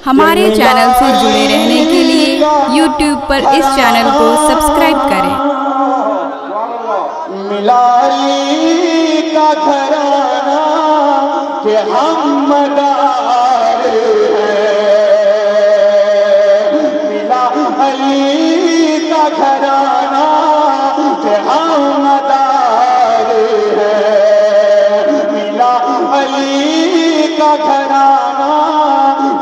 ہمارے چینل سے جڑے رہنے کے لیے یوٹیوب پر اس چینل کو سبسکرائب کریں۔ ملالی کا گھرانہ کہ ہم مدار ہیں، ملالی کا گھرانہ کہ ہم مدار ہیں، ملالی کا گھرانہ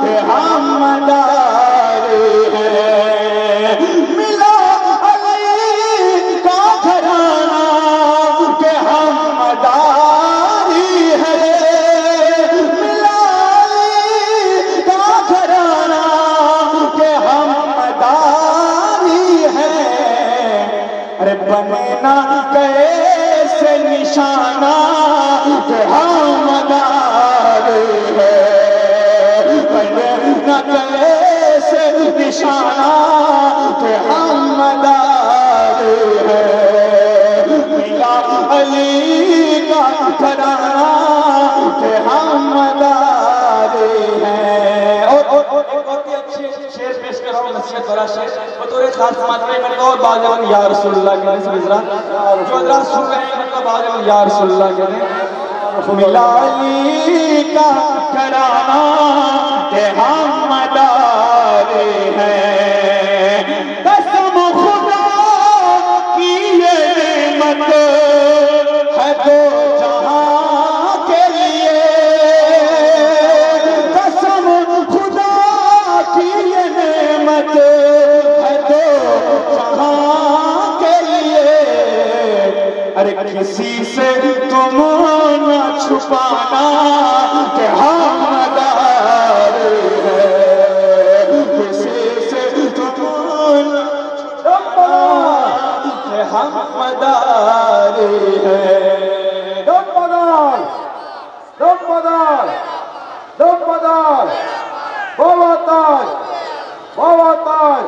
کہ ہم مدار ہیں، ملا علی کا گھرانہ کہ ہم مداری ہیں، ملا علی کا گھرانہ کہ ہم مداری ہیں۔ ارے بننا کیسے نشانہ کہ ہم مدار ہیں، بننا کیسے نشانہ کہ ہم مدار ہیں، ملا علی کا گھرانہ کہ ہم مدار ہیں۔ اور بہت ہی اچھے شعر پیش کر رہا ہوں، نصیحت بھرا شعر بطور خاص ماترے میں اور باجوان یا رسول اللہ کے نسب حضرات جو حضرات سن رہے ہیں مطلب باجوان یا رسول اللہ کے ہیں۔ ملا علی کا گھرانہ کہ ہم مدار ہیں، قسم خدا کی یہ نعمت ہے دو جہاں کے لیے، قسم خدا کی یہ نعمت ہے دو جہاں کے لیے۔ ارے کسی سے تم نہ چھپانا کہ ہم مدار ہیں، کسی سے تم نہ چھپانا کہ ہم مدار ہیں۔ دم بدار، دم بدار، دم بدار، بابا تاج، بابا تاج۔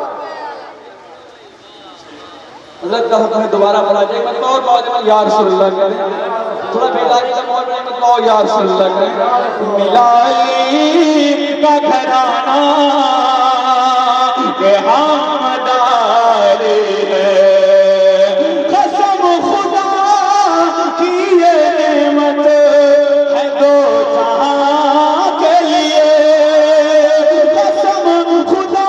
حضرت کا حکم ہے دوبارہ پڑھا جائے مطلب اور باجوان یا رسول اللہ کریں، تھوڑا بیداری کا ماحول میں مطلب اور یا رسول اللہ کریں۔ ملالی کا گھرانہ کہ ہم مدار ہیں، قسم خدا کی یہ نعمت ہے دو جہاں کے لیے، قسم خدا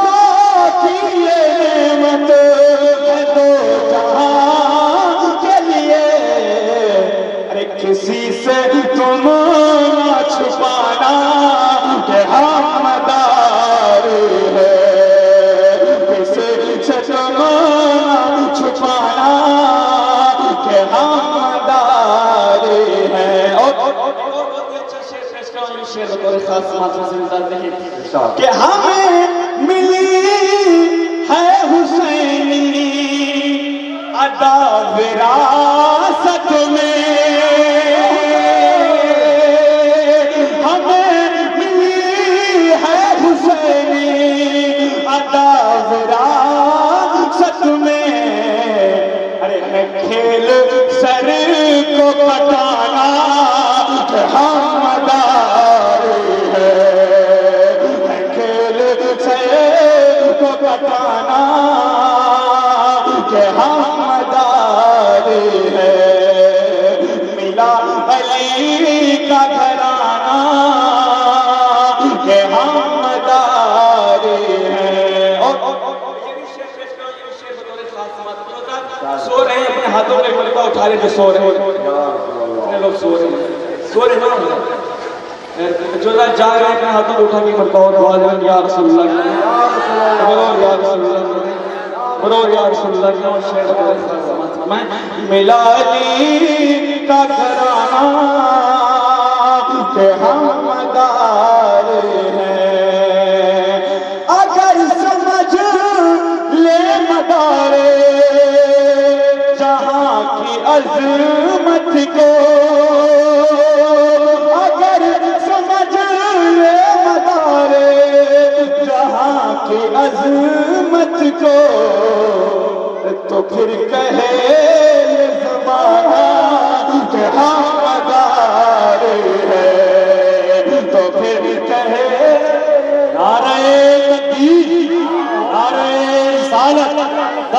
کی یہ نعمت ہے دو جہاں کے لیے۔ ارے کسی سے تم نہ چھپانا کہ ہم مدار ہیں، کسی سے تم نہ چھپانا کہ ہم مدار ہیں۔ اور بہت ہی اچھا شعر پیش کر رہا ہوں، یہ شعر بطور خاص ماترے سے مزاج نہیں کہ ہمیں ملی ہے حسینی ادا وراثت میں، ہمیں ملی ہے حسینی ادا وراثت میں۔ ارے ہے کھیل سر کو کٹانا کہ ہم مدار ہیں، ہے کھیل سر کو کٹانا کہ ہم مدار ہیں، ملا علی کا گھرانہ کہ ہم مدار ہیں۔ اور یہ بھی شعر پیش کرو، یہ بھی شعر بطور خاص ماترے سو رہے ہیں، اپنے ہاتھوں میں ملکہ اٹھا لیں جو سو رہے ہیں، اپنے لوگ سو رہے ہیں، سو رہے ہیں نا جو جا رہے ہیں اپنے ہاتھوں میں اٹھا کے ملکہ اور باجوان یا رسول اللہ اور یا رسول اللہ برو یا رسول اللہ کی اور شعر بطور خاص ماترے میں۔ ملا علی کا گھرانہ کہ ہم مدار ہیں، اگر سمجھ لے مدار جہاں کی عظمت کو، اگر سمجھ لے مدار جہاں کی عظمت کو، تو پھر کہے یہ زمانہ کہ ہم مدار ہیں، تو پھر کہے نعرہ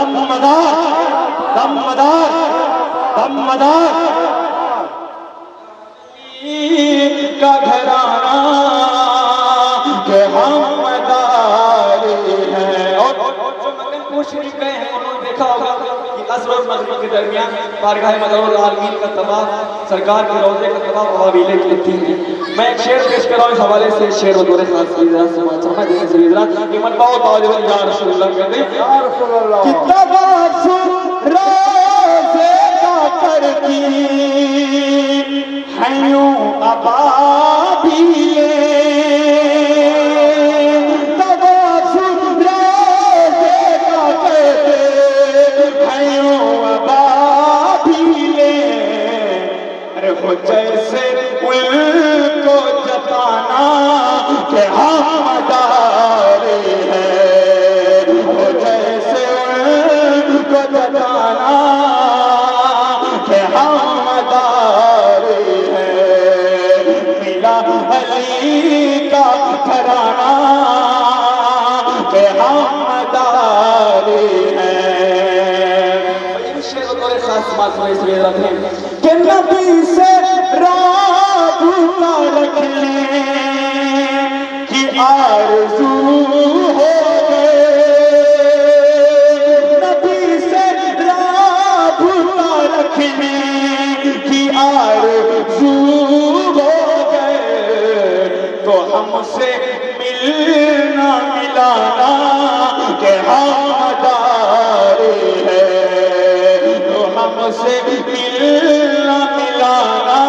دمدار دمدار دمدار کا گھرانہ کہ ہم مداری ہیں. اور جو مکن پور شریف گئے ہیں انہوں نے دیکھا ہوگا کہ عصر اور مغرب کے درمیان بارگاہ مدار العالمین کا طواف، سرکار کے روضے کا طواف قبائلیں کرتی ہیں. میں ایک شعر پیش کر رہا ہوں اس حوالے سے. شعر و دور خاص کی ذات سے سمجھ دینے سے حضرات کہ مطبع و تاجر یا رسول اللہ کہتے ہیں یا رسول اللہ کہ طواف روضے کا کرتی ہیں یوں ابابیلیں. طواف روضے کا کرتے ہیں یوں ابابیلیں. ارے ہو جیسے ان کو جتانا کہ ہم مداری ہیں. ہو جیسے ان کو جتانا کہ ہم مداری ہیں. ملا علی کا گھرانہ کہ ہم مداری ہیں. شعر و دور خاص بات میں اس لیے رکھیں کہ نبی سے رابطہ رکھنے کی آرزو ہو گئے. نبی سے رابطہ رکھنے کی آرزو ہو گئے تو ہم سے ملنا ملانا کہ ہم مداری ہیں. تو ہم سے ملنا ملانا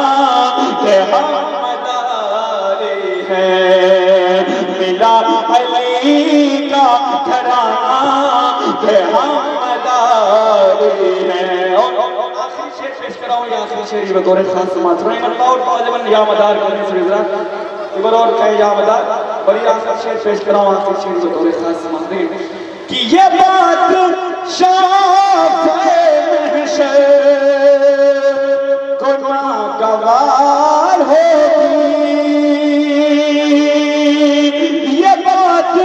کہ ہم مداری ہیں. ملا علی کا گھرانہ کہ ہم مداری ہیں. اور آخری شعر پیش کر رہا ہوں. یہ آخری شعر یہ بطور خاص سماعت رہے ہیں. اور واجباً یا مدار کرنے سے حضرات ایبر اور کہیں یا مدار. اور یہ آخری شعر پیش کر رہا ہوں. آخری شعر بطور خاص سماعت رہے ہیں کہ یہ بات شافعِ محشر کو ناگوار ہوگی. یہ بات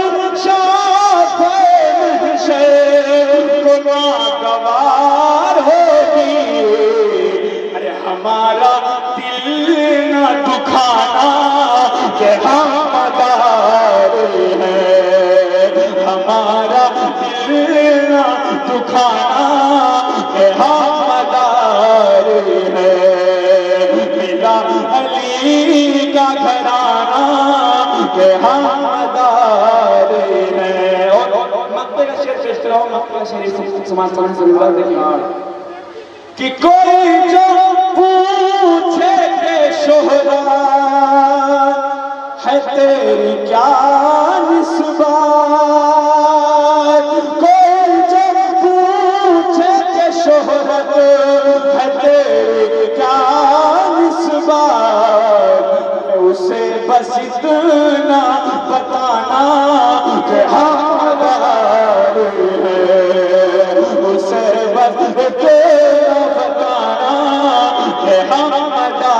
شافعِ محشر کو ناگوار ہوگی. ارے ہمارا دل نہ دکھانا کہ ہم مداری ہیں. ہمارا دل نہ دکھانا کہ ہم مداری ہیں. ملا علی کا گھرانہ کہ ہم مداری ہیں. اور مقبے کا شعر پیش کر رہا ہوں. مقبے کا شعر سماعت کرنے سے حضرات دیکھیں کہ کوئی جو پوچھے کہ شہرت ہے تیری کیا نسبت. کوئی جو پوچھے کہ شہرت ہے تیری کیا نسبت. اسے بس اتنا بتانا کہ ہم مداری ہیں. اسے بس اتنا بتانا کہ ہم مداری